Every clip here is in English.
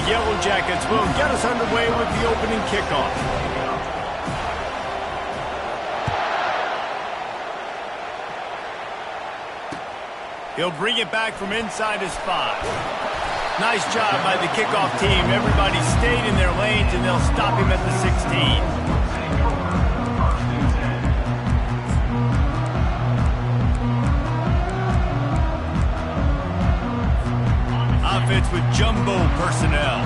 Yellow Jackets will get us underway with the opening kickoff. He'll bring it back from inside his 5. Nice job by the kickoff team. Everybody stayed in their lanes, and they'll stop him at the 16. Offense with jumbo personnel.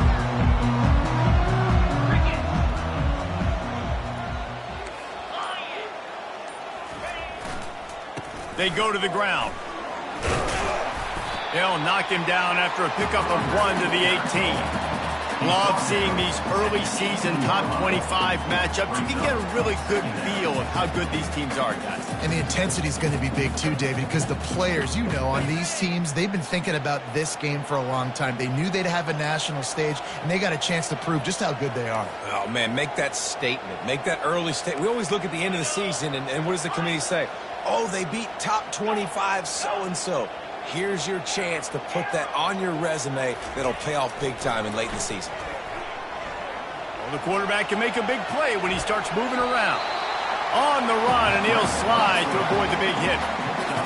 They go to the ground. They'll knock him down after a pickup of 1 to the 18. Love seeing these early season top 25 matchups. You can get a really good feel of how good these teams are, guys. And the intensity is going to be big too, David, because the players, you know, on these teams, they've been thinking about this game for a long time. They knew they'd have a national stage, and they got a chance to prove just how good they are. Oh, man, make that statement. Make that early statement. We always look at the end of the season, and what does the committee say? Oh, they beat top 25 so-and-so. Here's your chance to put that on your resume that'll pay off big time in late in the season. Well, the quarterback can make a big play when he starts moving around. On the run, and he'll slide to avoid the big hit.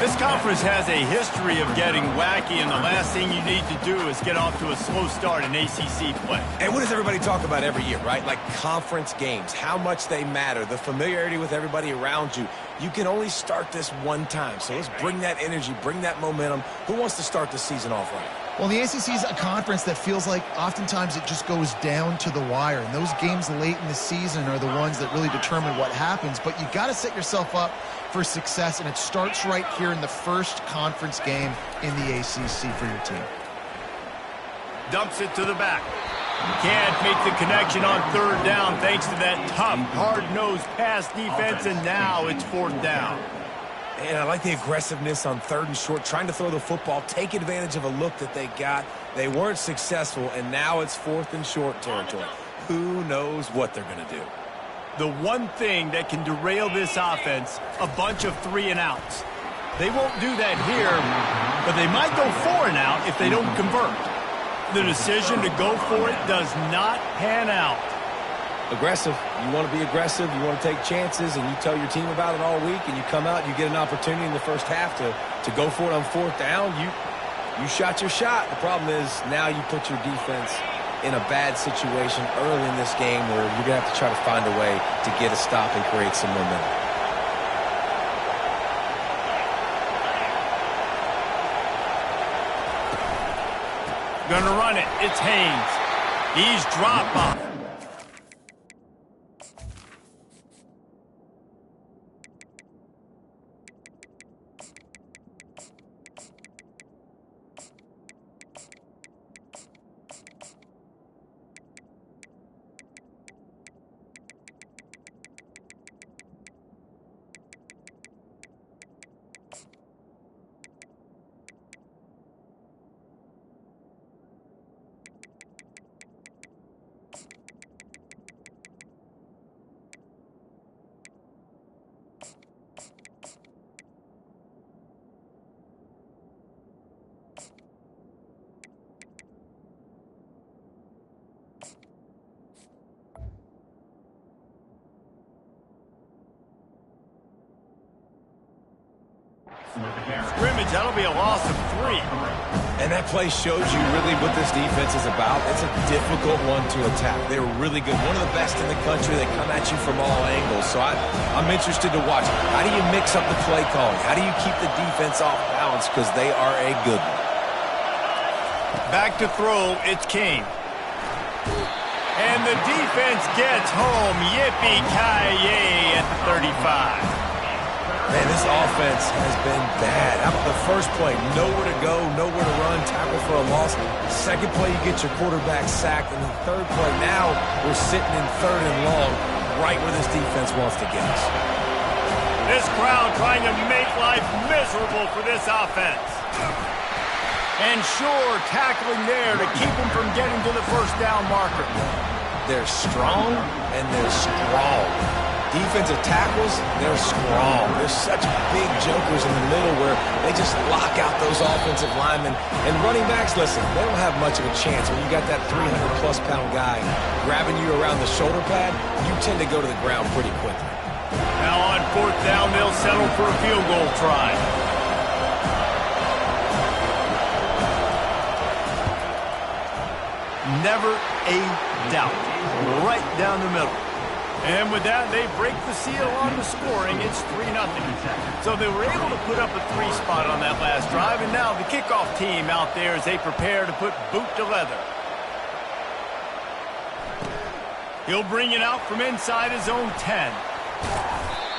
This conference has a history of getting wacky, and the last thing you need to do is get off to a slow start in ACC play. And what does everybody talk about every year, right? Like conference games, how much they matter, the familiarity with everybody around you. You can only start this one time, so let's bring that energy, bring that momentum. Who wants to start the season off right? Well, the ACC is a conference that feels like oftentimes it just goes down to the wire. And those games late in the season are the ones that really determine what happens. But you got to set yourself up for success, and it starts right here in the first conference game in the ACC for your team. Dumps it to the back. Can't make the connection on 3rd down thanks to that tough, hard-nosed pass defense, and now it's 4th down. And I like the aggressiveness on 3rd and short, trying to throw the football, take advantage of a look that they got. They weren't successful, and now it's 4th and short territory. Who knows what they're going to do? The one thing that can derail this offense, a bunch of 3 and outs. They won't do that here, but they might go 4 and out if they don't convert. The decision to go for it does not pan out. Aggressive. You want to be aggressive. You want to take chances, and you tell your team about it all week, and you come out and you get an opportunity in the first half to go for it on 4th down. You shot your shot. The problem is now you put your defense in a bad situation early in this game where you're going to have to try to find a way to get a stop and create some momentum. Gonna run it. It's Haynes. He's drop off. Scrimmage, that'll be a loss of 3. And that play shows you really what this defense is about. It's a difficult one to attack. They're really good. One of the best in the country. They come at you from all angles. So I'm interested to watch. How do you mix up the play calling? How do you keep the defense off balance? Because they are a good one. Back to throw, it's King. And the defense gets home. Yippee-ki-yay at the 35. Man, this offense has been bad. How about the first play? Nowhere to go, nowhere to run, tackle for a loss. Second play, you get your quarterback sacked. And the third play, now we're sitting in 3rd and long, right where this defense wants to get us. This crowd trying to make life miserable for this offense. And sure, tackling there to keep him from getting to the 1st down marker. They're strong, and they're strong. defensive tackles, they're strong. There's such big jokers in the middle where they just lock out those offensive linemen. And running backs, listen, they don't have much of a chance. When you got that 300-plus pound guy grabbing you around the shoulder pad, you tend to go to the ground pretty quickly. Now on 4th down, they'll settle for a field goal try. Never a doubt. Right down the middle. And with that, they break the seal on the scoring. It's 3-0. So they were able to put up a 3 spot on that last drive, and now the kickoff team out there as they prepare to put boot to leather. He'll bring it out from inside his own 10.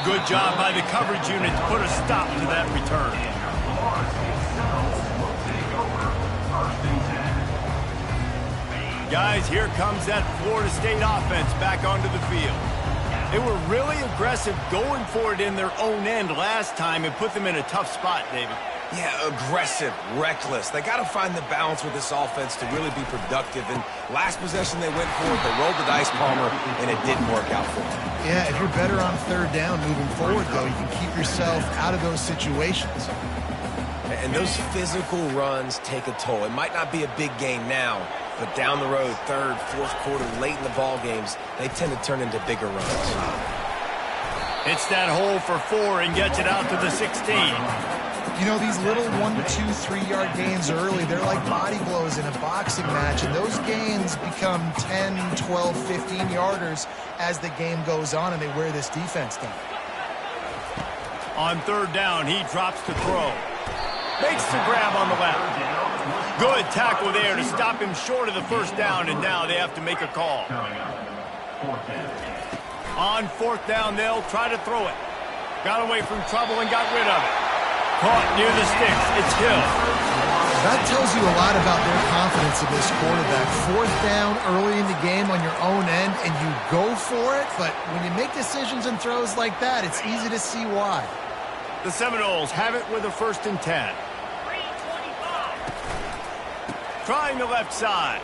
Good job by the coverage unit to put a stop to that return. Guys, here comes that Florida State offense back onto the field. They were really aggressive going for it in their own end last time and put them in a tough spot, David. Yeah, aggressive, reckless. They got to find the balance with this offense to really be productive. And last possession they went for it, they rolled the dice, Palmer, and it didn't work out for them. Yeah, if you're better on 3rd down moving forward, though, you can keep yourself out of those situations. And those physical runs take a toll. It might not be a big game now, but down the road, 3rd, 4th quarter, late in the ball games, they tend to turn into bigger runs. It's that hole for 4 and gets it out to the 16. You know, these little 1 to 2, 3-yard gains early, they're like body blows in a boxing match, and those gains become 10, 12, 15-yarders as the game goes on and they wear this defense down. On 3rd down, he drops to throw. Makes the grab on the left. Good tackle there to stop him short of the 1st down, and now they have to make a call. On 4th down, they'll try to throw it. Got away from trouble and got rid of it. Caught near the sticks. It's Hill. That tells you a lot about their confidence in this quarterback. 4th down early in the game on your own end, and you go for it, but when you make decisions and throws like that, it's easy to see why. The Seminoles have it with a 1st and 10. Trying the left side.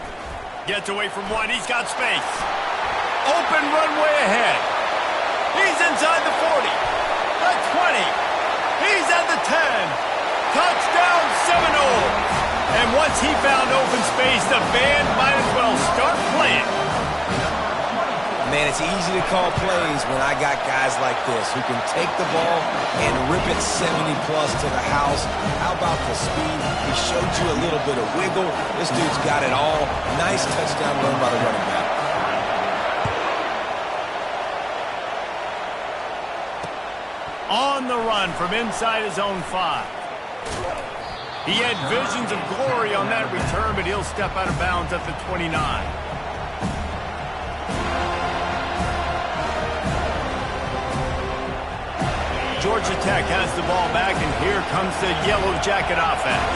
Gets away from one. He's got space. Open runway ahead. He's inside the 40. The 20. He's at the 10. Touchdown Seminoles. And once he found open space, the band might as well start playing. Man, it's easy to call plays when I got guys like this who can take the ball and rip it 70-plus to the house. How about the speed? He showed you a little bit of wiggle. This dude's got it all. Nice touchdown run by the running back. On the run from inside his own 5. He had visions of glory on that return, but he'll step out of bounds at the 29. Georgia Tech has the ball back, and here comes the Yellow Jacket offense.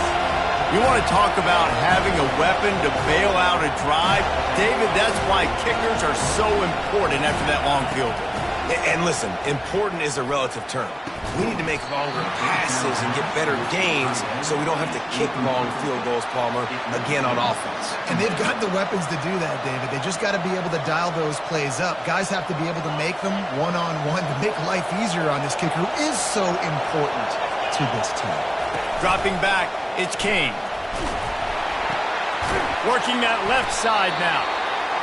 You want to talk about having a weapon to bail out a drive? David, that's why kickers are so important after that long field goal. And listen, important is a relative term. We need to make longer passes and get better gains so we don't have to kick long field goals, Palmer, again on offense. And they've got the weapons to do that, David. They just got to be able to dial those plays up. Guys have to be able to make them one-on-one to make life easier on this kicker who is so important to this team. Dropping back, it's Kane. Working that left side now.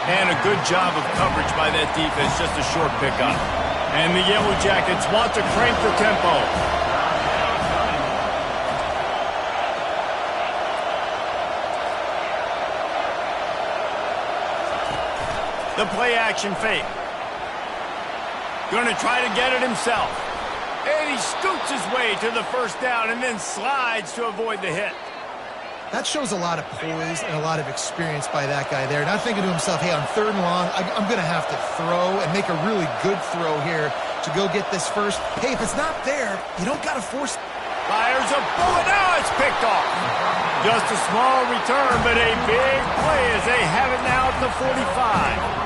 And a good job of coverage by that defense, just a short pickup. And the Yellow Jackets want to crank the tempo. The play action fake. Going to try to get it himself. And he scoots his way to the 1st down and then slides to avoid the hit. That shows a lot of poise and a lot of experience by that guy there. Not thinking to himself, hey, on 3rd and long, I'm going to have to throw and make a really good throw here to go get this first. Hey, if it's not there, you don't got to force. Fires a bullet. Now it's picked off. Just a small return, but a big play as they have it now at the 45.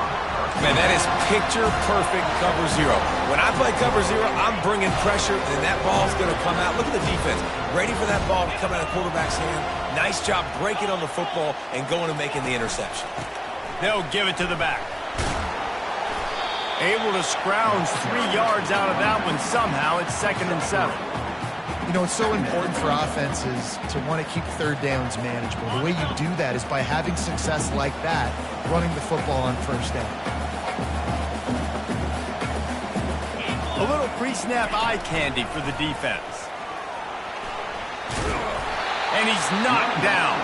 Man, that is picture-perfect cover 0. When I play cover 0, I'm bringing pressure, and that ball's going to come out. Look at the defense. Ready for that ball to come out of the quarterback's hand. Nice job breaking on the football and going and making the interception. They'll give it to the back. Able to scrounge 3 yards out of that one somehow. It's 2nd and 7. You know, it's so important for offenses to want to keep third downs manageable. The way you do that is by having success like that, running the football on first down. A little pre-snap eye candy for the defense. And he's knocked down.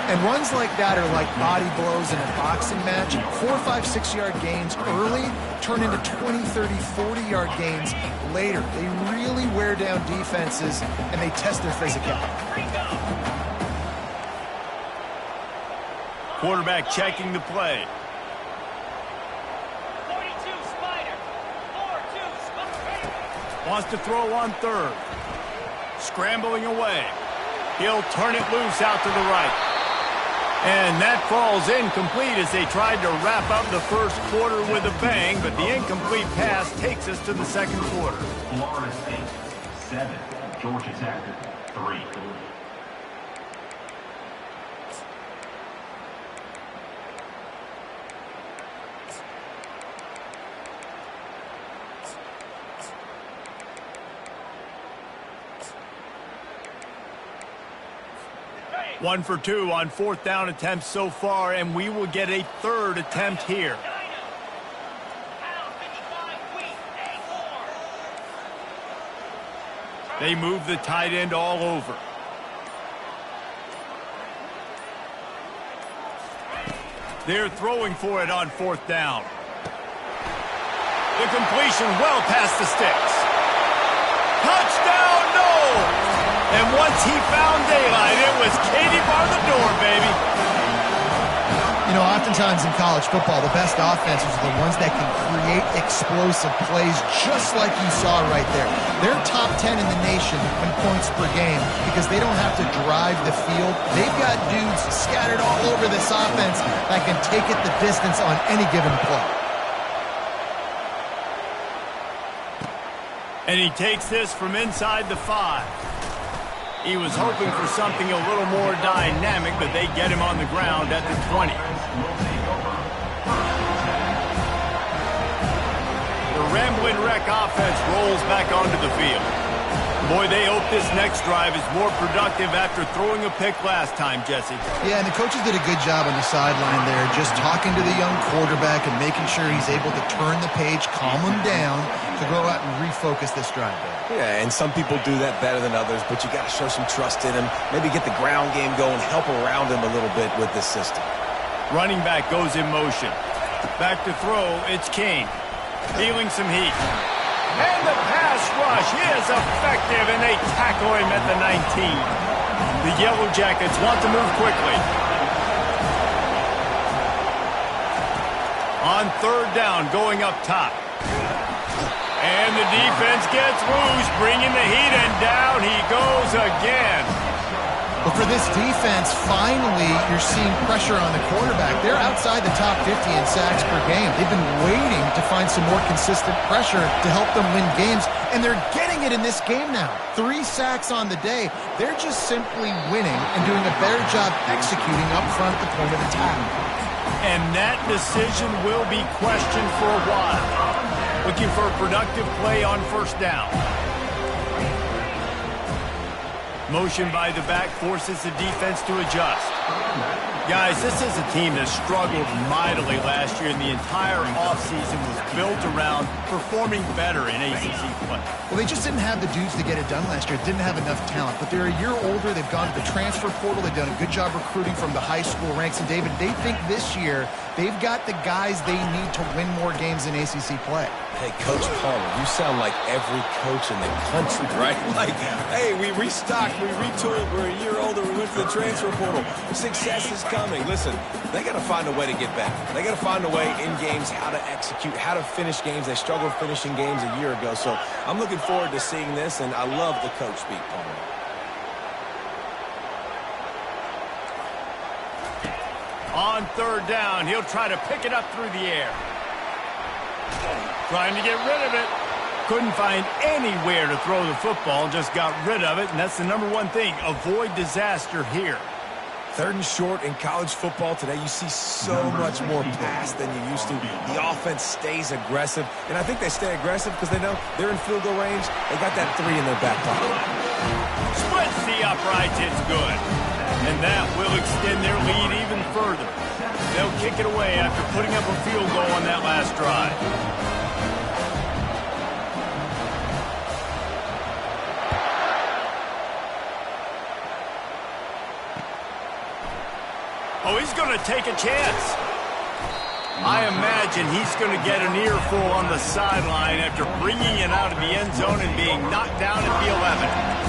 And runs like that are like body blows in a boxing match. 4, 5, 6-yard gains early turn into 20, 30, 40-yard gains later. They really wear down defenses, and they test their physicality. Quarterback checking the play. 42 Spider. 4-2 Spider. Wants to throw on third. Scrambling away. He'll turn it loose out to the right. And that falls incomplete as they tried to wrap up the first quarter with a bang, but the incomplete pass takes us to the second quarter. Florida State, 7. Georgia Tech, 3. One for 2 on 4th down attempts so far, and we will get a 3rd attempt here. They move the tight end all over. They're throwing for it on 4th down. The completion well past the sticks. Touchdown, no! And once he found daylight, it was Katie bar the door, baby. You know, oftentimes in college football, the best offenses are the ones that can create explosive plays just like you saw right there. They're top 10 in the nation in points per game because they don't have to drive the field. They've got dudes scattered all over this offense that can take it the distance on any given play. And he takes this from inside the 5. He was hoping for something a little more dynamic, but they get him on the ground at the 20. The Ramblin' Wreck offense rolls back onto the field. Boy, they hope this next drive is more productive after throwing a pick last time, Jesse. Yeah, and the coaches did a good job on the sideline there, just talking to the young quarterback and making sure he's able to turn the page, calm him down, to go out and refocus this drive there. Yeah, and some people do that better than others, but you got to show some trust in him. Maybe get the ground game going, help around him a little bit with this system. Running back goes in motion. Back to throw, it's Kane. Feeling some heat. And the pass rush is effective, and they tackle him at the 19. The Yellow Jackets want to move quickly. On 3rd down, going up top. And the defense gets loose, bringing the heat, and down he goes again. But for this defense, finally, you're seeing pressure on the quarterback. They're outside the top 50 in sacks per game. They've been waiting to find some more consistent pressure to help them win games, and they're getting it in this game now. 3 sacks on the day. They're just simply winning and doing a better job executing up front at the point of attack. And that decision will be questioned for a while. Looking for a productive play on 1st down. Motion by the back forces the defense to adjust. Guys, this is a team that struggled mightily last year, and the entire offseason was built around performing better in ACC play. Well, they just didn't have the dudes to get it done last year. Didn't have enough talent. But they're a year older. They've gone to the transfer portal. They've done a good job recruiting from the high school ranks. And, David, they think this year they've got the guys they need to win more games in ACC play. Hey, Coach Palmer, you sound like every coach in the country, right? Like, hey, we restocked, we retooled, we're a year older, we went to the transfer portal. Success is coming. Listen, they got to find a way to get back. They got to find a way in games how to execute, how to finish games. They struggled finishing games a year ago. So I'm looking forward to seeing this, and I love the coach speak, Palmer. On 3rd down, he'll try to pick it up through the air. Trying to get rid of it. Couldn't find anywhere to throw the football, just got rid of it, and that's the #1 thing. Avoid disaster here. 3rd and short in college football today, you see so much more pass than you used to. The offense stays aggressive, and I think they stay aggressive because they know they're in field goal range. They got that 3 in their back pocket. Splits the uprights, it's good. And that will extend their lead even further. They'll kick it away after putting up a field goal on that last drive. Oh, he's going to take a chance. I imagine he's going to get an earful on the sideline after bringing it out of the end zone and being knocked down at the 11.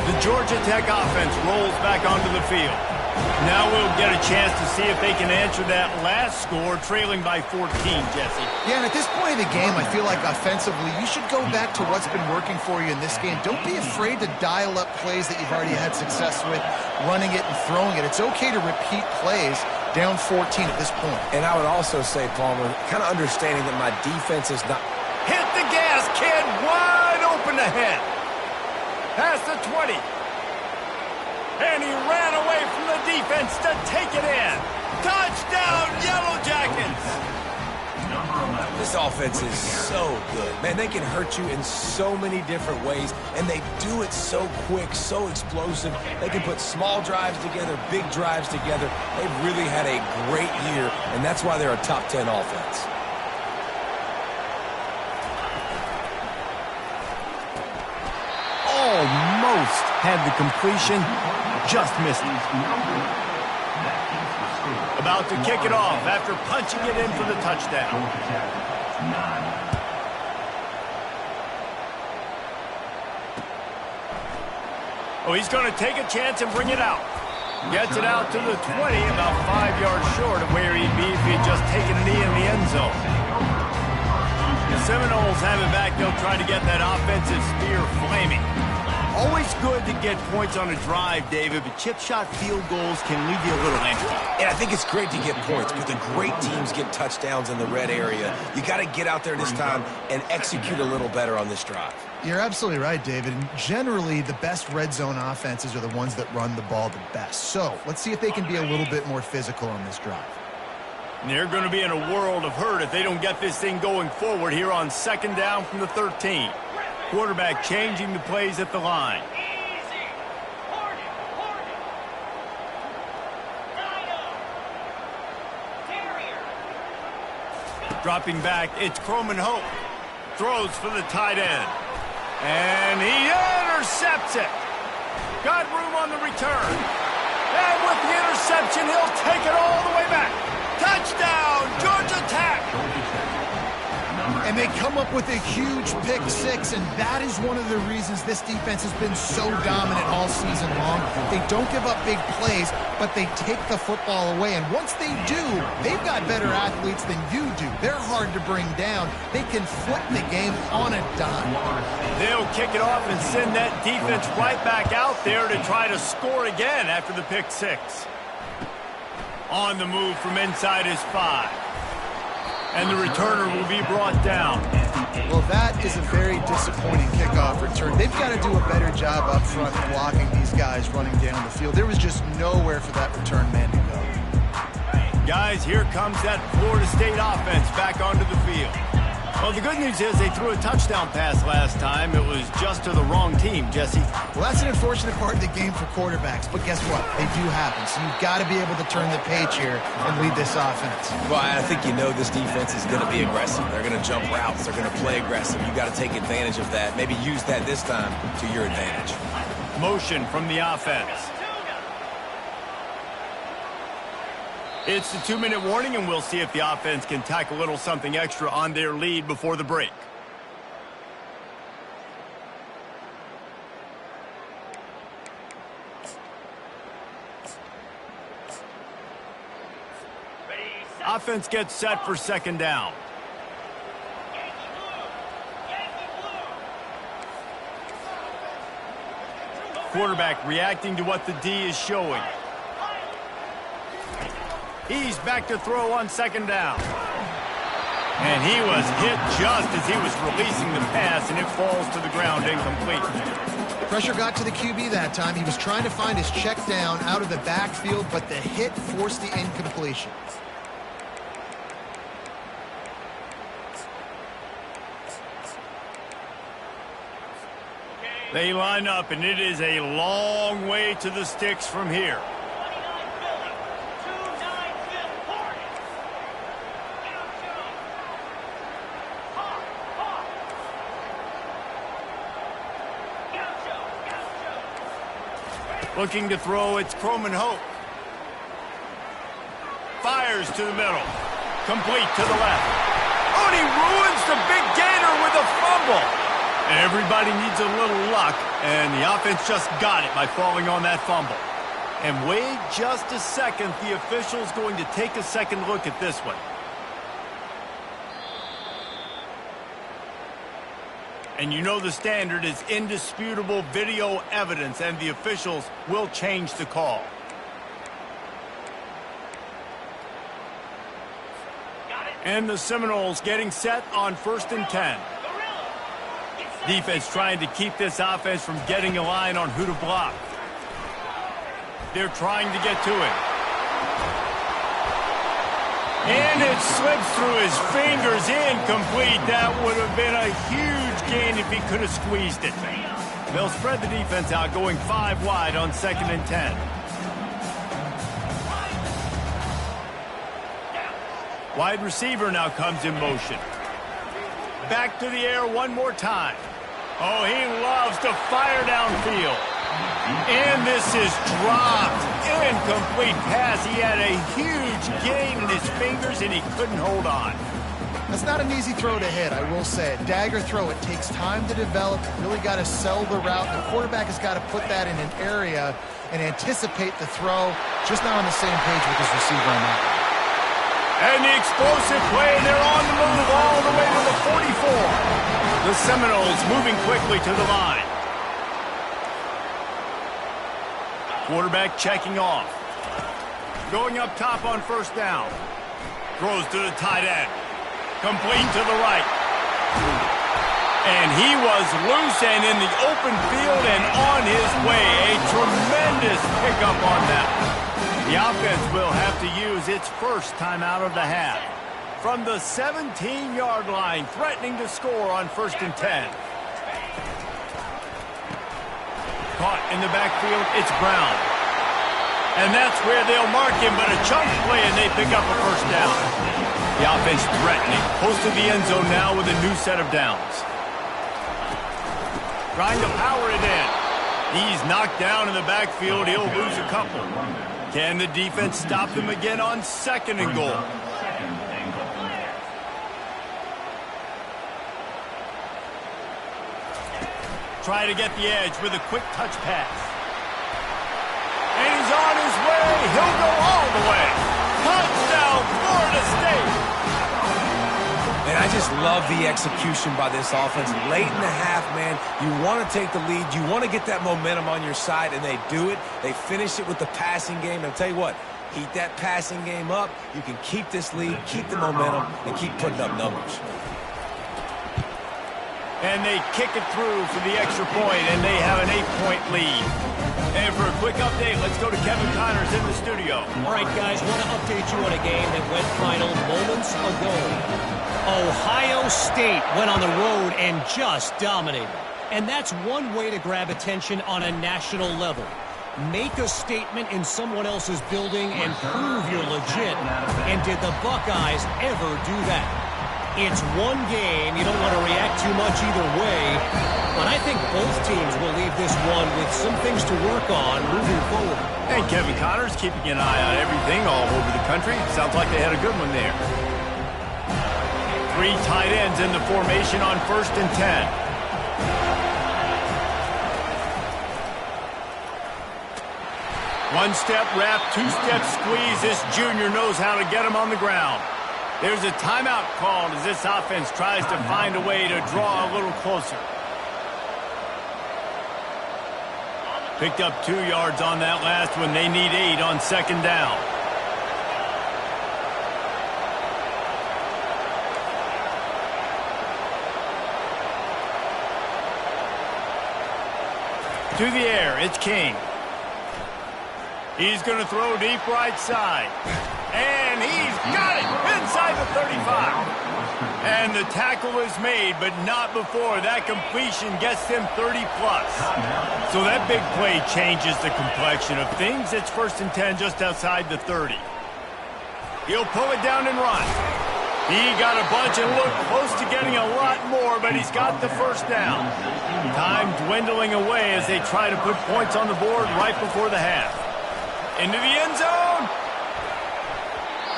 The Georgia Tech offense rolls back onto the field. Now we'll get a chance to see if they can answer that last score, trailing by 14, Jesse. Yeah, and at this point of the game, I feel like offensively, you should go back to what's been working for you in this game. Don't be afraid to dial up plays that you've already had success with, running it and throwing it. It's okay to repeat plays down 14 at this point. And I would also say, Palmer, kind of understanding that my defense is not... Hit the gas, kid! Wide open ahead. Past the 20. And he ran away from the defense to take it in. Touchdown, Yellow Jackets! This offense is so good. Man, they can hurt you in so many different ways, and they do it so quick, so explosive. They can put small drives together, big drives together. They've really had a great year, and that's why they're a top 10 offense. Almost had the completion, just missed it. About to kick it off after punching it in for the touchdown. Oh, he's going to take a chance and bring it out. Gets it out to the 20, about 5 yards short of where he'd be if he'd just taken a knee in the end zone. The Seminoles have it back. They'll try to get that offensive spear flaming. Always good to get points on a drive, David, but chip shot field goals can leave you a little empty. And I think it's great to get points, but the great teams get touchdowns in the red area. You got to get out there this time and execute a little better on this drive. You're absolutely right, David. And generally, the best red zone offenses are the ones that run the ball the best. So let's see if they can be a little bit more physical on this drive. And they're going to be in a world of hurt if they don't get this thing going forward here on 2nd down from the 13. Quarterback changing the plays at the line. Easy. Hornet. Terrier. Dropping back, it's Croman Hope. Throws for the tight end. And he intercepts it. Got room on the return. And with the interception, he'll take it all the way back. Touchdown, Georgia Tech. And they come up with a huge pick six, and that is one of the reasons this defense has been so dominant all season long. They don't give up big plays, but they take the football away. And once they do, they've got better athletes than you do. They're hard to bring down. They can flip the game on a dime. They'll kick it off and send that defense right back out there to try to score again after the pick six. On the move from inside his 5. And the returner will be brought down. Well, that is a very disappointing kickoff return. They've got to do a better job up front blocking these guys running down the field. There was just nowhere for that return man to go. Guys, here comes that Florida State offense back onto the field. Well, the good news is they threw a touchdown pass last time. It was just to the wrong team, Jesse. Well, that's an unfortunate part of the game for quarterbacks, but guess what? They do happen, so you've got to be able to turn the page here and lead this offense. Well, I think you know this defense is going to be aggressive. They're going to jump routes. They're going to play aggressive. You've got to take advantage of that. Maybe use that this time to your advantage. Motion from the offense. It's the 2-minute warning, and we'll see if the offense can tack a little something extra on their lead before the break. Offense gets set for 2nd down. Quarterback reacting to what the D is showing. He's back to throw on second down. And he was hit just as he was releasing the pass, and it falls to the ground incomplete. Pressure got to the QB that time. He was trying to find his check down out of the backfield, but the hit forced the incompletion. They line up, and it is a long way to the sticks from here. 29 Philly, 29 Philly, Hornets. Gaucho. Looking to throw, it's Croman Hope. Fires to the middle. Complete to the left. Oh, and he ruins the big gainer with a fumble. Everybody needs a little luck, and the offense just got it by falling on that fumble. And wait just a second, the official's going to take a second look at this one. And you know the standard is indisputable video evidence, and the officials will change the call. And the Seminoles getting set on 1st and 10. Defense trying to keep this offense from getting a line on who to block. They're trying to get to it. And it slips through his fingers, incomplete. That would have been a huge gain if he could have squeezed it. They'll spread the defense out, going 5 wide on 2nd and 10. Wide receiver now comes in motion. Back to the air one more time. Oh, he loves to fire downfield. And this is dropped. Incomplete pass. He had a huge gain in his fingers, and he couldn't hold on. That's not an easy throw to hit, I will say it. Dagger throw, it takes time to develop. Really got to sell the route. The quarterback has got to put that in an area and anticipate the throw. Just not on the same page with his receiver on that. And the explosive play, and they're on the move all the way to the 44. The Seminoles moving quickly to the line. Quarterback checking off. Going up top on 1st down. Throws to the tight end. Complete to the right. And he was loose and in the open field and on his way. A tremendous pickup on that. The offense will have to use its first timeout of the half. From the 17-yard line, threatening to score on 1st and 10. Caught in the backfield, it's Brown. And that's where they'll mark him, but a chunk play, and they pick up a 1st down. The offense threatening, close to the end zone now with a new set of downs. Trying to power it in. He's knocked down in the backfield. He'll lose a couple. Can the defense stop them again on 2nd and goal? Try to get the edge with a quick touch pass. And he's on his way. He'll go all the way. Touchdown, Florida State. And I just love the execution by this offense. Late in the half, man, you want to take the lead. You want to get that momentum on your side, and they do it. They finish it with the passing game. And I'll tell you what, heat that passing game up. You can keep this lead, keep the momentum, and keep putting up numbers. And they kick it through for the extra point, and they have an 8-point lead. And for a quick update, let's go to Kevin Connors in the studio. All right, guys, want to update you on a game that went final moments ago. Ohio State went on the road and just dominated. And that's one way to grab attention on a national level. Make a statement in someone else's building and prove you're legit. And did the Buckeyes ever do that? It's one game. You don't want to react too much either way. But I think both teams will leave this one with some things to work on moving forward. And Kevin Connors keeping an eye on everything all over the country. Sounds like they had a good one there. 3 tight ends in the formation on 1st and 10. One-step wrap, 2-step squeeze. This junior knows how to get him on the ground. There's a timeout called as this offense tries to find a way to draw a little closer. Picked up 2 yards on that last one. They need 8 on 2nd down. Through the air, it's King. He's going to throw deep right side. And he's got it inside the 35. And the tackle is made, but not before that completion gets them 30-plus. So that big play changes the complexion of things. It's 1st and 10 just outside the 30. He'll pull it down and run. He got a bunch and looked close to getting a lot more, but he's got the first down. Time dwindling away as they try to put points on the board right before the half. Into the end zone.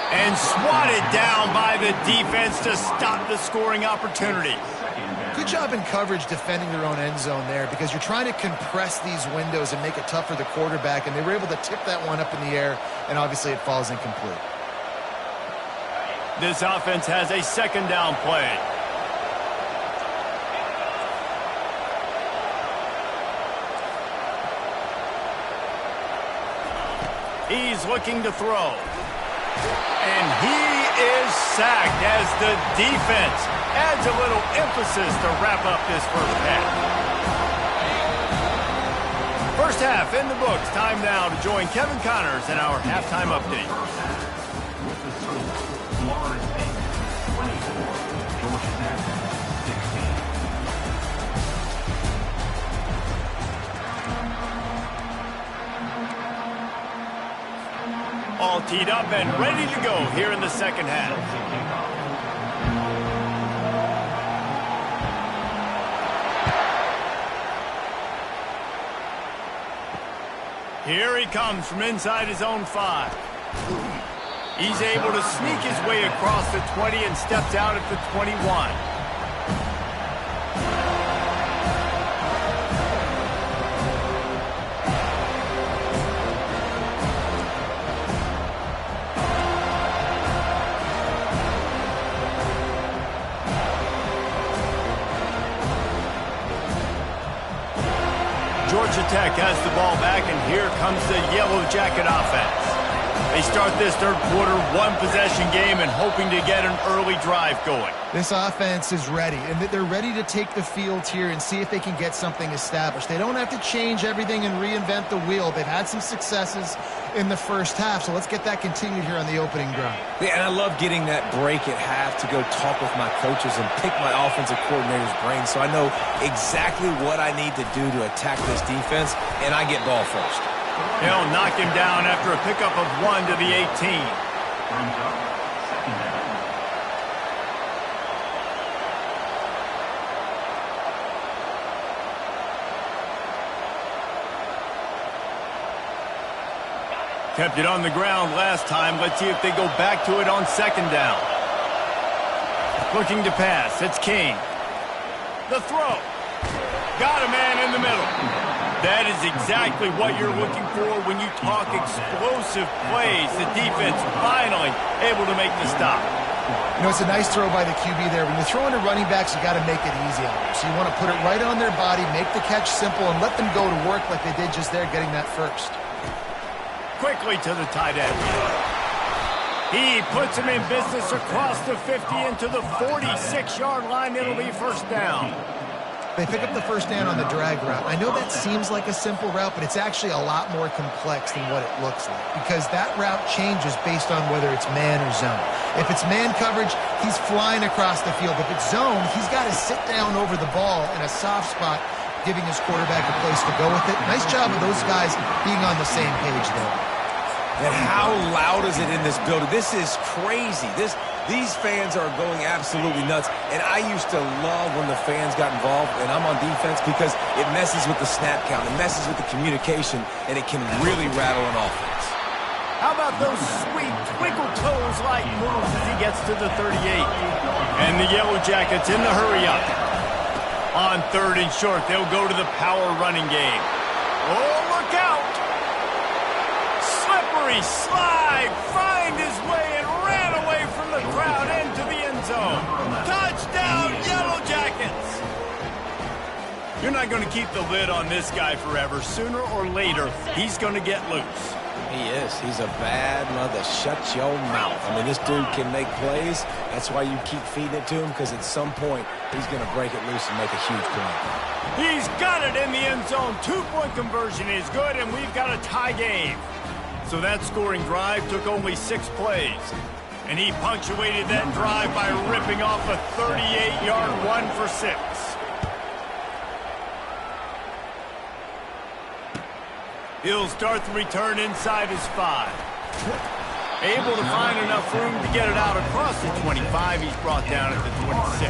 And swatted down by the defense to stop the scoring opportunity. Good job in coverage defending their own end zone there, because you're trying to compress these windows and make it tough for the quarterback, and they were able to tip that one up in the air, and obviously it falls incomplete. This offense has a 2nd down play. He's looking to throw. And he is sacked as the defense adds a little emphasis to wrap up this first half. First half in the books. Time now to join Kevin Connors in our halftime update. With the score, Florida State 24, Georgia Tech 16. All teed up and ready to go here in the second half. Here he comes from inside his own 5. He's able to sneak his way across the 20 and steps out at the 21. Georgia Tech has the ball back, and here comes the Yellow Jacket offense. They start this third quarter one-possession game and hoping to get an early drive going. This offense is ready, and they're ready to take the field here and see if they can get something established. They don't have to change everything and reinvent the wheel. They've had some successes in the first half, so let's get that continued here on the opening drive. Yeah, and I love getting that break at half to go talk with my coaches and pick my offensive coordinator's brain so I know exactly what I need to do to attack this defense, and I get ball first. They'll knock him down after a pickup of 1 to the 18. Brings up 2nd down. Kept it on the ground last time. Let's see if they go back to it on 2nd down. Looking to pass. It's King. The throw. Got a man in the middle. That is exactly what you're looking for when you talk explosive plays. The defense finally able to make the stop. You know, it's a nice throw by the QB there. When you're throwing to running backs, you got to make it easy on them. So you want to put it right on their body, make the catch simple, and let them go to work like they did just there, getting that first. Quickly to the tight end. He puts him in business across the 50 into the 46-yard line. It'll be 1st down. They pick up the first down on the drag route. I know that seems like a simple route, but it's actually a lot more complex than what it looks like, because that route changes based on whether it's man or zone. If it's man coverage, he's flying across the field. If it's zone, he's got to sit down over the ball in a soft spot, giving his quarterback a place to go with it. Nice job of those guys being on the same page there. And how loud is it in this building? This is crazy. These fans are going absolutely nuts. And I used to love when the fans got involved, and I'm on defense, because it messes with the snap count, it messes with the communication, and it can really rattle an offense. How about those sweet twinkle toes-like moves as he gets to the 38? And the Yellow Jackets in the hurry-up. On 3rd and short, they'll go to the power running game. Oh, look out! Slippery slide, find his way and ran away from the crowd into the end zone. Touchdown, Yellow Jackets! You're not going to keep the lid on this guy forever. Sooner or later, he's going to get loose. He is. He's a bad mother. Shut your mouth. I mean, this dude can make plays. That's why you keep feeding it to him, because at some point, he's going to break it loose and make a huge play. He's got it in the end zone. 2-point conversion is good, and we've got a tie game. So that scoring drive took only 6 plays. And he punctuated that drive by ripping off a 38-yard 1-for-6. He'll start the return inside his 5. Able to find enough room to get it out across the 25. He's brought down at the 26.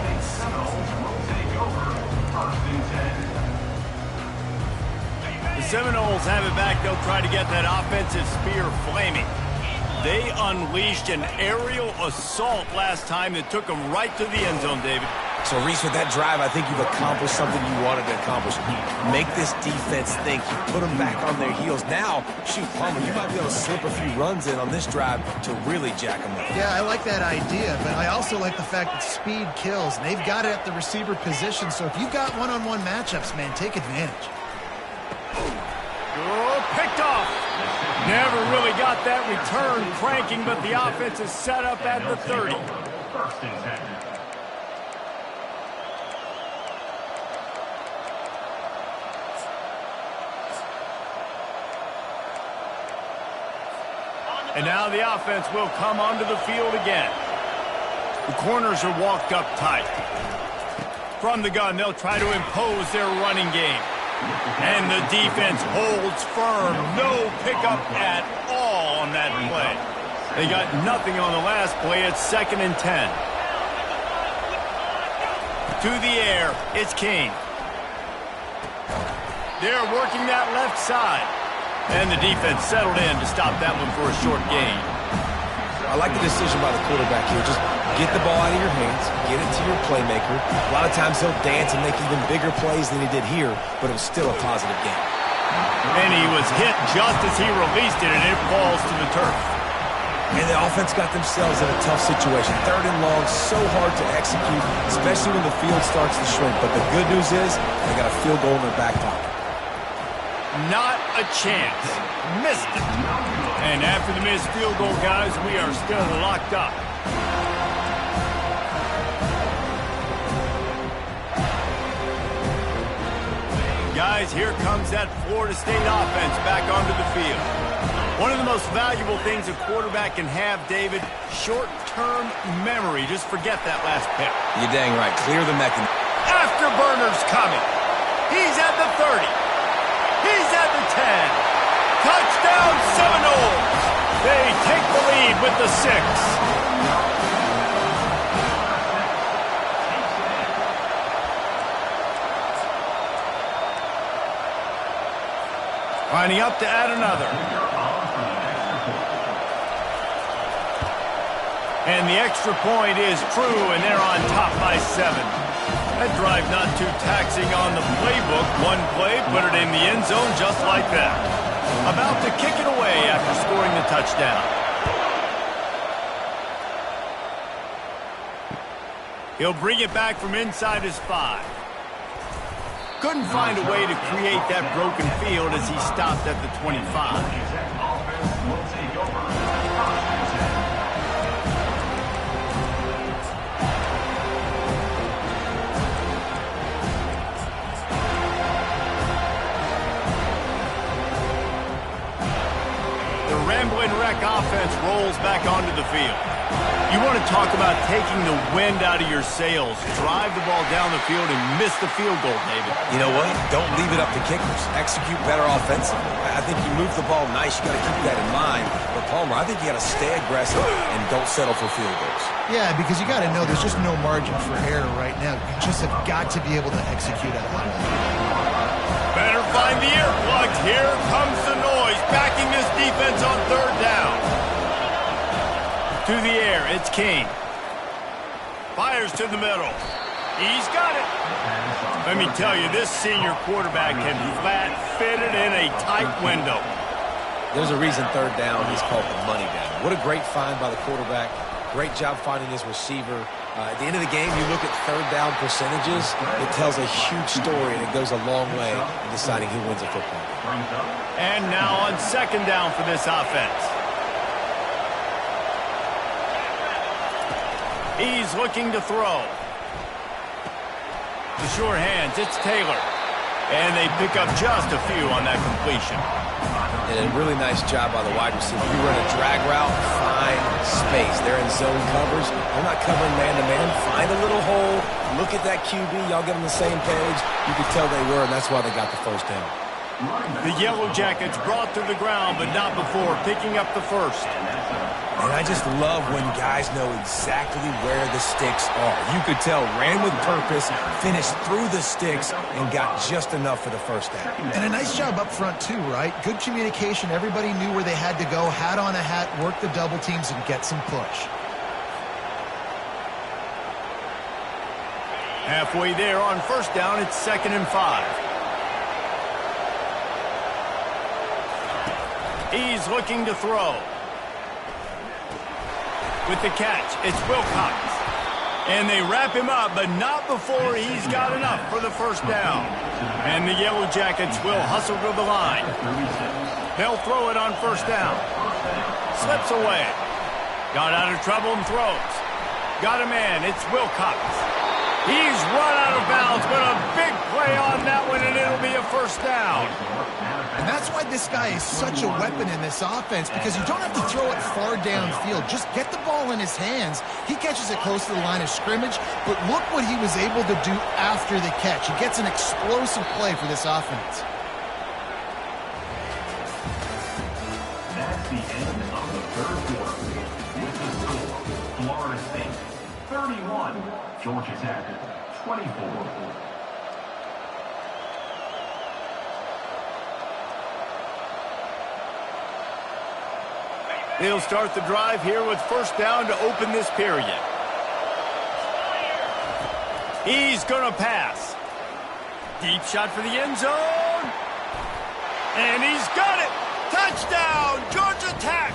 The Seminoles have it back. They'll try to get that offensive spear flaming. They unleashed an aerial assault last time that took them right to the end zone, David. So, Reese, with that drive, I think you've accomplished something you wanted to accomplish. You make this defense think. You put them back on their heels. Now, shoot, Palmer, you might be able to slip a few runs in on this drive to really jack them up. Yeah, I like that idea, but I also like the fact that speed kills. And they've got it at the receiver position, so if you've got one-on-one matchups, man, take advantage. Oh, picked off. Never really got that return cranking, but the offense is set up at the 30. First and 10. And now the offense will come onto the field again. The corners are walked up tight. From the gun, they'll try to impose their running game. And the defense holds firm. No pickup at all on that play. They got nothing on the last play. It's 2nd and 10. To the air, it's King. They're working that left side. And the defense settled in to stop that one for a short gain. I like the decision by the quarterback here. Just get the ball out of your hands, get it to your playmaker. A lot of times he'll dance and make even bigger plays than he did here, but it was still a positive game. And he was hit just as he released it, and it falls to the turf. And the offense got themselves in a tough situation. 3rd and long, so hard to execute, especially when the field starts to shrink. But the good news is they got a field goal in their back pocket. Not a chance. Missed it. And after the missed field goal, guys, we are still locked up. Guys, here comes that Florida State offense back onto the field. One of the most valuable things a quarterback can have, David, short-term memory. Just forget that last pick. You're dang right. Clear the mechanism. Afterburner's coming. He's at the 30. He's at the 10. Touchdown Seminoles. They take the lead with the 6. Lining up to add another. And the extra point is true, and they're on top by 7. That drive not too taxing on the playbook. One play, put it in the end zone just like that. About to kick it away after scoring the touchdown. He'll bring it back from inside his 5. Couldn't find a way to create that broken field as he stopped at the 25. Rambling Wreck offense rolls back onto the field. You want to talk about taking the wind out of your sails. Drive the ball down the field and miss the field goal, David. You know what? Don't leave it up to kickers. Execute better offensively. I think you move the ball nice. You got to keep that in mind. But, Palmer, I think you got to stay aggressive and don't settle for field goals. Yeah, because you got to know there's just no margin for error right now. You just have got to be able to execute at a high level. Better find the earplugs. Here comes the noise, backing this defense on 3rd down. To the air, it's King. Fires to the middle. He's got it. Let me tell you, this senior quarterback can flat fit it in a tight window. There's a reason 3rd down is called the money down. What a great find by the quarterback. Great job finding his receiver. At the end of the game, you look at third down percentages, it tells a huge story, and it goes a long way in deciding who wins a football game. And now on second down for this offense. He's looking to throw. The sure hands, it's Taylor. And they pick up just a few on that completion. And a really nice job by the wide receiver. You run a drag route, find space. They're in zone covers. They're not covering man-to-man. Find a little hole. Look at that QB. Y'all get on the same page. You could tell they were, and that's why they got the first down. The Yellow Jackets brought to the ground, but not before picking up the first. And I just love when guys know exactly where the sticks are. You could tell, ran with purpose, finished through the sticks, and got just enough for the first down. And a nice job up front, too, right? Good communication. Everybody knew where they had to go, hat on a hat, work the double teams, and get some push. Halfway there on first down, it's 2nd and 5. He's looking to throw. With the catch, it's Wilcox. And they wrap him up, but not before he's got enough for the first down. And the Yellow Jackets will hustle to the line. They'll throw it on first down. Slips away. Got out of trouble and throws. Got a man, it's Wilcox. He's run out of bounds, but a big play on that one, and it'll be a first down. And that's why this guy is such a weapon in this offense, because you don't have to throw it far downfield. Just get the ball in his hands. He catches it close to the line of scrimmage, but look what he was able to do after the catch. He gets an explosive play for this offense. That's the end of the third quarter. With the score, Florida State 31, Georgia Tech 24. They'll start the drive here with first down to open this period. He's going to pass. Deep shot for the end zone. And he's got it. Touchdown, Georgia Tech.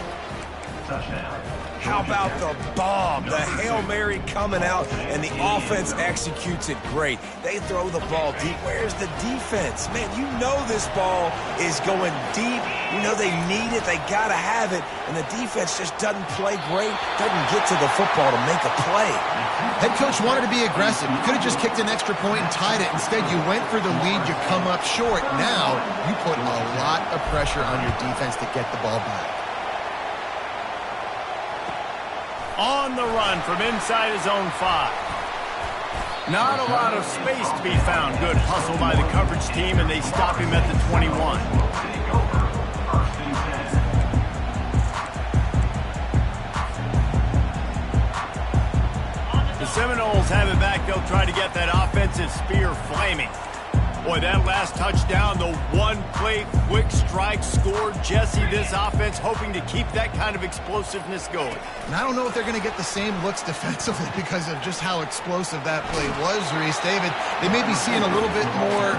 Touchdown. How about the bomb? The Hail Mary coming out, and the offense executes it great. They throw the ball deep. Where's the defense? Man, you know this ball is going deep. You know they need it. They got to have it. And the defense just doesn't play great, doesn't get to the football to make a play. Head coach wanted to be aggressive. You could have just kicked an extra point and tied it. Instead, you went for the lead. You come up short. Now, you put a lot of pressure on your defense to get the ball back. On the run from inside his own 5. Not a lot of space to be found. Good hustle by the coverage team, and they stop him at the 21. Take over. First and 10. The Seminoles have it back. They'll try to get that offensive spear flaming. Boy, that last touchdown, the one-play quick strike scored. Jesse, this offense hoping to keep that kind of explosiveness going. And I don't know if they're going to get the same looks defensively because of just how explosive that play was, Reese. David, they may be seeing a little bit more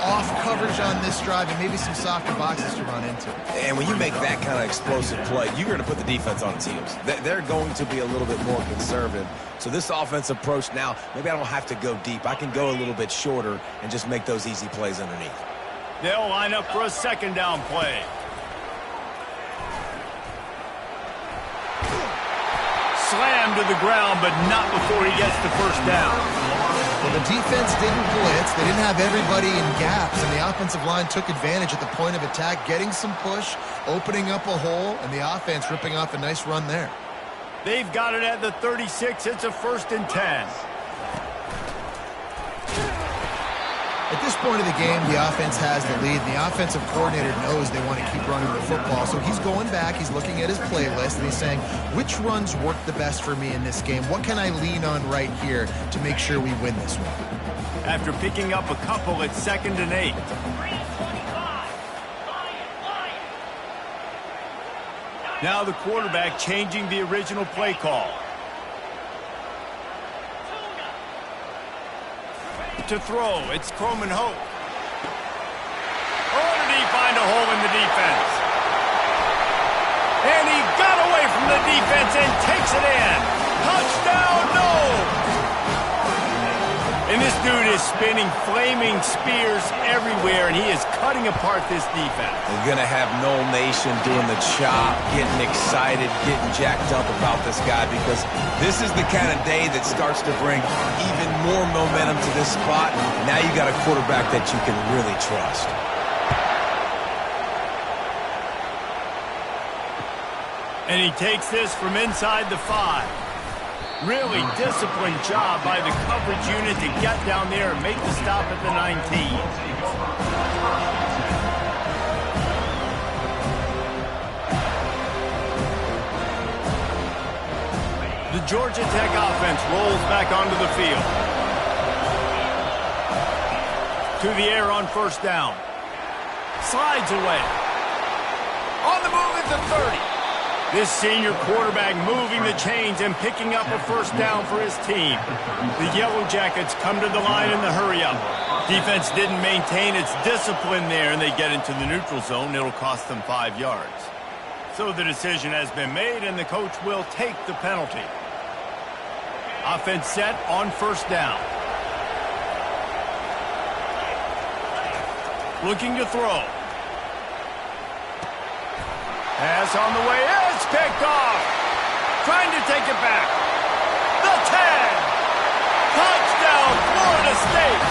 off coverage on this drive and maybe some softer boxes to run into. And when you make that kind of explosive play, you're going to put the defense on its heels. They're going to be a little bit more conservative. So this offensive approach now, maybe I don't have to go deep. I can go a little bit shorter and just make those easy plays underneath. They'll line up for a second down play. Slammed to the ground, but not before he gets the first down. Well, the defense didn't blitz. They didn't have everybody in gaps, and the offensive line took advantage at the point of attack, getting some push, opening up a hole, and the offense ripping off a nice run there. They've got it at the 36. It's a 1st and 10. At this point of the game, the offense has the lead. The offensive coordinator knows they want to keep running the football, so he's going back, he's looking at his playlist, and he's saying, which runs work the best for me in this game? What can I lean on right here to make sure we win this one? After picking up a couple, it's 2nd and 8. 325. Lions. Now the quarterback changing the original play call. To throw, it's Croman Hope. Oh, did he find a hole in the defense? And he got away from the defense and takes it in. Touchdown, no! dude is spinning flaming spears everywhere, and he is cutting apart this defense. They're going to have Noel Nation doing the chop, getting excited, getting jacked up about this guy, because this is the kind of day that starts to bring even more momentum to this spot. Now you got a quarterback that you can really trust. And he takes this from inside the 5. Really disciplined job by the coverage unit to get down there and make the stop at the 19. The Georgia Tech offense rolls back onto the field. To the air on first down. Slides away. On the move at the 30. This senior quarterback moving the chains and picking up a first down for his team. The Yellow Jackets come to the line in the hurry-up. Defense didn't maintain its discipline there, and they get into the neutral zone. It'll cost them 5 yards. So the decision has been made, and the coach will take the penalty. Offense set on first down. Looking to throw. Pass on the way. It's picked off. Trying to take it back. The 10. Touchdown, Florida State.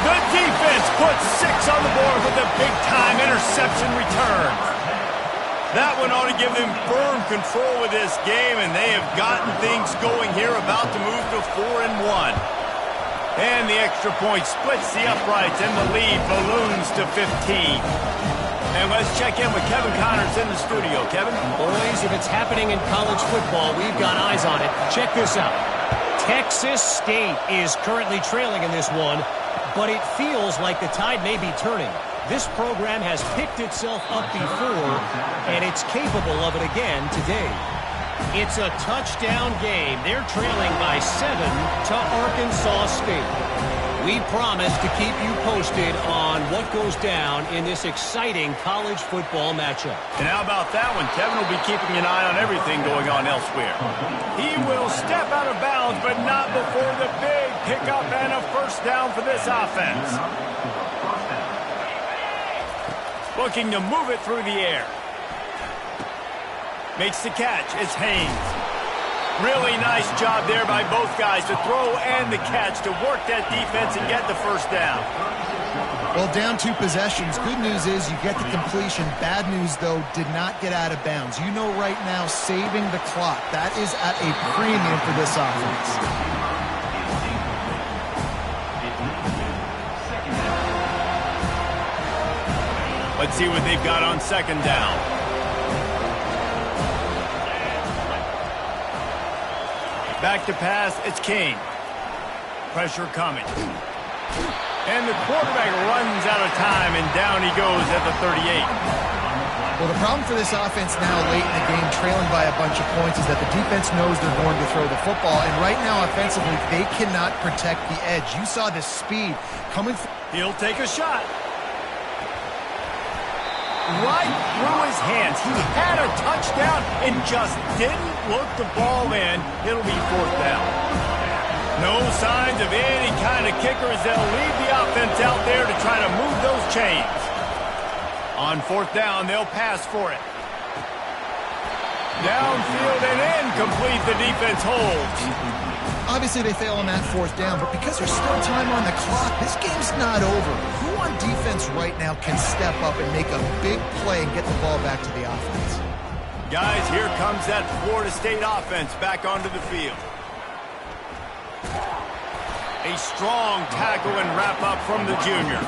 The defense puts 6 on the board with a big-time interception return. That one ought to give them firm control of this game, and they have gotten things going here, about to move to 4-1. And the extra point splits the uprights, and the lead balloons to 15. And let's check in with Kevin Connors in the studio. Kevin? Boys, if it's happening in college football, we've got eyes on it. Check this out. Texas State is currently trailing in this one, but it feels like the tide may be turning. This program has picked itself up before, and it's capable of it again today. It's a touchdown game. They're trailing by 7 to Arkansas State. We promise to keep you posted on what goes down in this exciting college football matchup. And how about that one? Kevin will be keeping an eye on everything going on elsewhere. He will step out of bounds, but not before the big pickup and a first down for this offense. Looking to move it through the air. Makes the catch. It's Haynes. Really nice job there by both guys to throw and the catch to work that defense and get the first down. Well, down 2 possessions. Good news is you get the completion. Bad news, though, did not get out of bounds. You know right now, saving the clock. That is at a premium for this offense. Let's see what they've got on second down. Back to pass, it's King. Pressure coming. And the quarterback runs out of time, and down he goes at the 38. Well, the problem for this offense now late in the game, trailing by a bunch of points, is that the defense knows they're going to throw the football. And right now, offensively, they cannot protect the edge. You saw the speed coming. He'll take a shot. Right through his hands. He had a touchdown and just didn't look the ball in. It'll be fourth down. No signs of any kind of kicker as they'll leave the offense out there to try to move those chains. On fourth down, they'll pass for it. Downfield and incomplete. The defense holds. Obviously, they fail on that fourth down, but because there's still time on the clock, this game's not over. Who on defense right now can step up and make a big play and get the ball back to the offense? Guys, here comes that Florida State offense back onto the field. A strong tackle and wrap-up from the junior.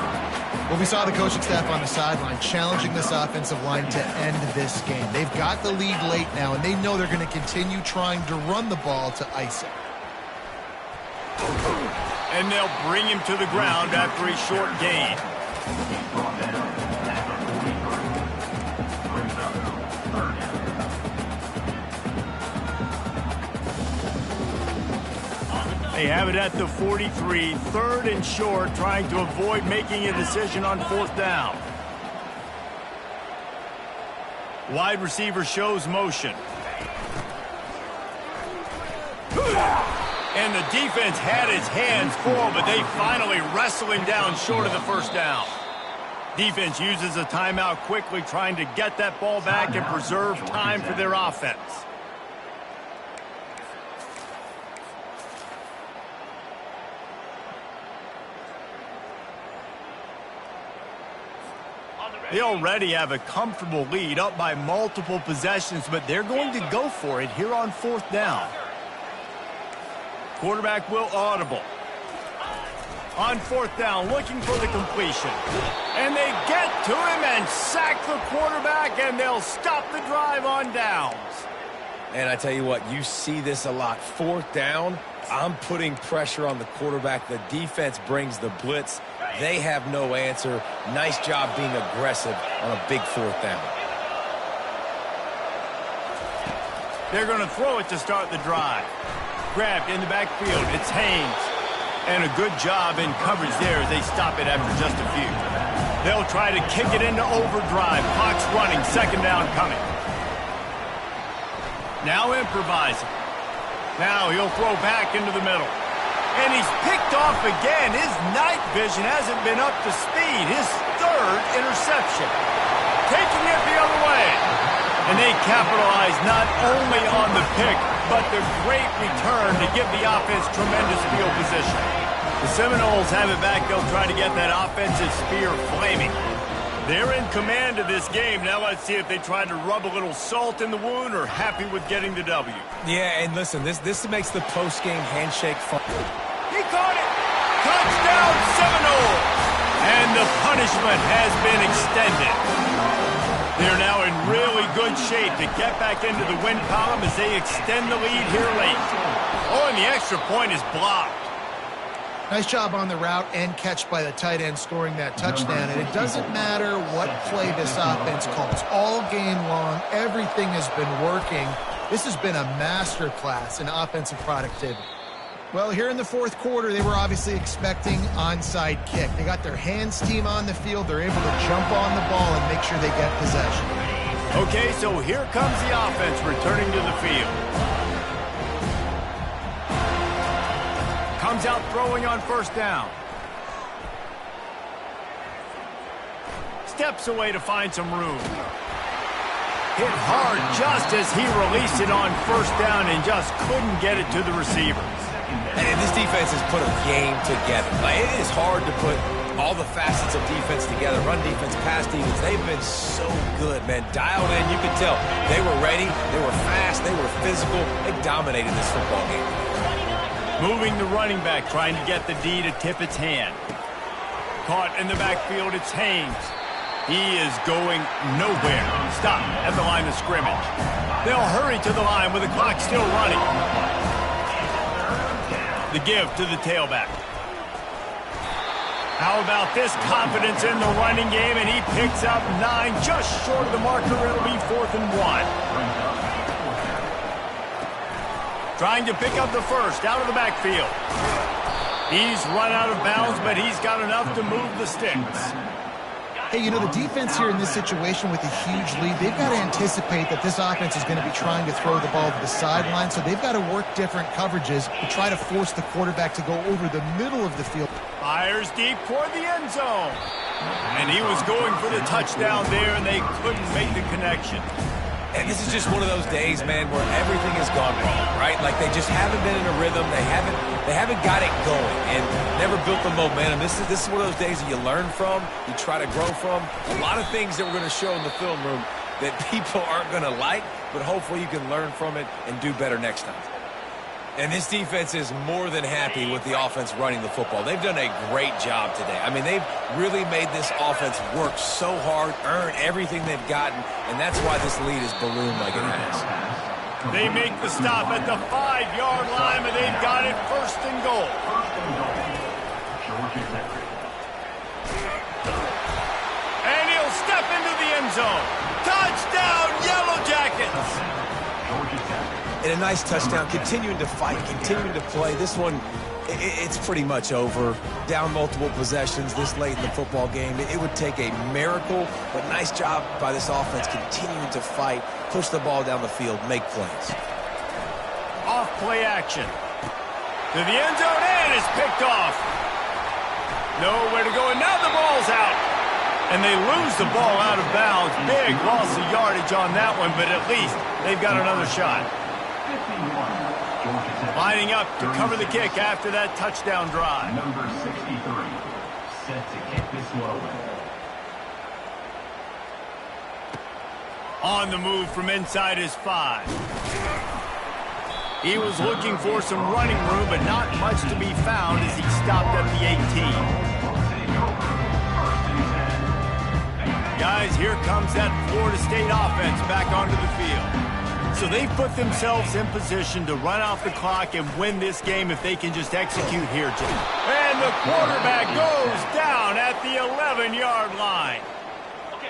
Well, we saw the coaching staff on the sideline challenging this offensive line to end this game. They've got the lead late now, and they know they're going to continue trying to run the ball to ice it. And they'll bring him to the ground after a short gain. They have it at the 43, 3rd and short, trying to avoid making a decision on fourth down. Wide receiver shows motion. And the defense had his hands full, but they finally wrestle him down short of the first down. Defense uses a timeout quickly, trying to get that ball back and preserve time for their offense. They already have a comfortable lead, up by multiple possessions, but they're going to go for it here on fourth down. Quarterback will audible. On fourth down, looking for the completion. And they get to him and sack the quarterback, and they'll stop the drive on downs. And I tell you what, you see this a lot. Fourth down, I'm putting pressure on the quarterback. The defense brings the blitz. They have no answer. Nice job being aggressive on a big fourth down. They're going to throw it to start the drive. Grabbed in the backfield. It's Haynes. And a good job in coverage there as they stop it after just a few. They'll try to kick it into overdrive. Clock's running. Second down coming. Now improvising. Now he'll throw back into the middle. And he's picked off again. His night vision hasn't been up to speed. His third interception. Taking it the other way. And they capitalize not only on the pick, but the great return to give the offense tremendous field position. The Seminoles have it back. They'll try to get that offensive spear flaming. They're in command of this game. Now let's see if they try to rub a little salt in the wound or happy with getting the W. Yeah, and listen, this makes the post-game handshake fun. He caught it! Touchdown Seminoles! And the punishment has been extended. They're now in really good shape to get back into the win column as they extend the lead here late. Oh, and the extra point is blocked. Nice job on the route and catch by the tight end scoring that touchdown. And it doesn't matter what play this offense calls. All game long, everything has been working. This has been a masterclass in offensive productivity. Well, here in the fourth quarter, they were obviously expecting onside kick. They got their hands team on the field. They're able to jump on the ball and make sure they get possession. Okay, so here comes the offense returning to the field. Comes out throwing on first down. Steps away to find some room. Hit hard just as he released it on first down and just couldn't get it to the receivers. And this defense has put a game together. Like, it is hard to put all the facets of defense together. Run defense, pass defense. They've been so good, man. Dialed in, you could tell. They were ready. They were fast. They were physical. They dominated this football game. Moving the running back, trying to get the D to tip its hand. Caught in the backfield, it's Haynes. He is going nowhere. Stop at the line of scrimmage. They'll hurry to the line with the clock still running. The give to the tailback. How about this confidence in the running game, and he picks up 9 just short of the marker. It'll be 4th and 1. Trying to pick up the first out of the backfield. He's run out of bounds, but he's got enough to move the sticks. Hey, you know, the defense here in this situation with a huge lead, they've got to anticipate that this offense is going to be trying to throw the ball to the sideline, so they've got to work different coverages to try to force the quarterback to go over the middle of the field. Fires deep toward the end zone. And he was going for the touchdown there, and they couldn't make the connection. And this is just one of those days, man, where everything has gone wrong, right? Like, they just haven't been in a rhythm. They haven't got it going and never built the momentum. This is one of those days that you learn from, you try to grow from. A lot of things that we're going to show in the film room that people aren't going to like, but hopefully you can learn from it and do better next time. And this defense is more than happy with the offense running the football. They've done a great job today. I mean, they've really made this offense work so hard, earn everything they've gotten, and that's why this lead is ballooned like it has. They make the stop at the 5-yard line, but they've got it 1st and goal. And he'll step into the end zone. Touchdown, Yellow Jackets! And a nice touchdown, continuing to fight, continuing to play. This one, it's pretty much over. Down multiple possessions this late in the football game. It would take a miracle, but nice job by this offense continuing to fight, push the ball down the field, make plays. Off play action. To the end zone, and it's picked off. Nowhere to go, and now the ball's out. And they lose the ball out of bounds. Big loss of yardage on that one, but at least they've got another shot. 51, Georgia Tech. Lining up to cover the kick after that touchdown drive. Number 63, set to kick this one away. On the move from inside his 5. He was looking for some running room, but not much to be found as he stopped at the 18. Guys, here comes that Florida State offense back onto the field. So they've put themselves in position to run off the clock and win this game if they can just execute here, Jim. And the quarterback goes down at the 11-yard line.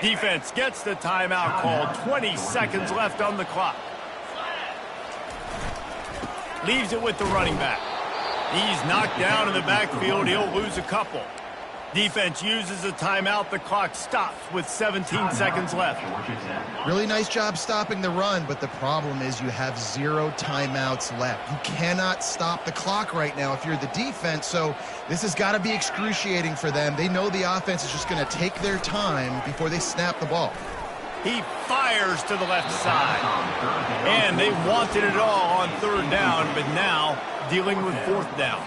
Defense gets the timeout called. 20 seconds left on the clock. Leaves it with the running back. He's knocked down in the backfield. He'll lose a couple. Defense uses a timeout. The clock stops with 17 seconds left. Really nice job stopping the run, but the problem is you have 0 timeouts left. You cannot stop the clock right now if you're the defense, so this has got to be excruciating for them. They know the offense is just going to take their time before they snap the ball. He fires to the left side. And they wanted it all on 3rd down, but now dealing with 4th down.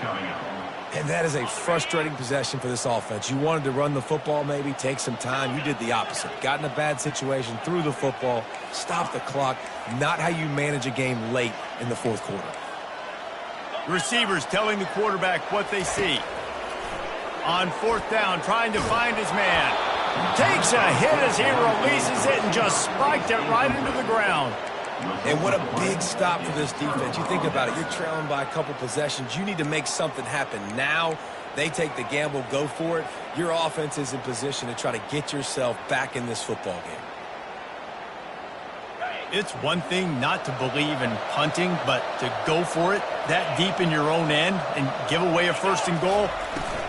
And that is a frustrating possession for this offense. You wanted to run the football, maybe take some time. You did the opposite. Got in a bad situation, threw the football, stopped the clock. Not how you manage a game late in the 4th quarter. Receivers telling the quarterback what they see. On 4th down, trying to find his man. Takes a hit as he releases it and just spiked it right into the ground. And what a big stop for this defense. You think about it. You're trailing by a couple possessions. You need to make something happen now. They take the gamble, go for it. Your offense is in position to try to get yourself back in this football game. It's one thing not to believe in punting, but to go for it that deep in your own end and give away a 1st and goal,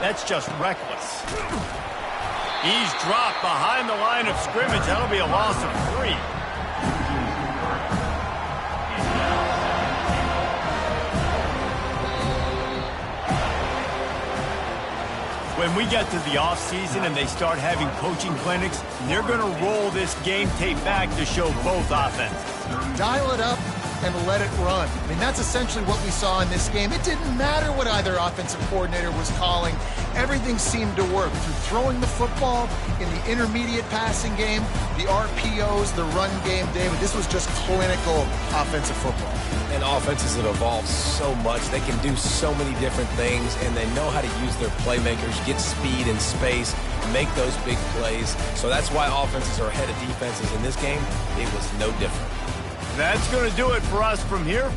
that's just reckless. He's dropped behind the line of scrimmage. That'll be a loss of 3. When we get to the offseason and they start having coaching clinics, they're going to roll this game tape back to show both offenses. Dial it up and let it run. I mean, that's essentially what we saw in this game. It didn't matter what either offensive coordinator was calling. Everything seemed to work through throwing the football in the intermediate passing game, the RPOs, the run game, David. This was just clinical offensive football. And offenses have evolved so much. They can do so many different things, and they know how to use their playmakers, get speed and space, make those big plays. So that's why offenses are ahead of defenses in this game. It was no different. That's going to do it for us from here.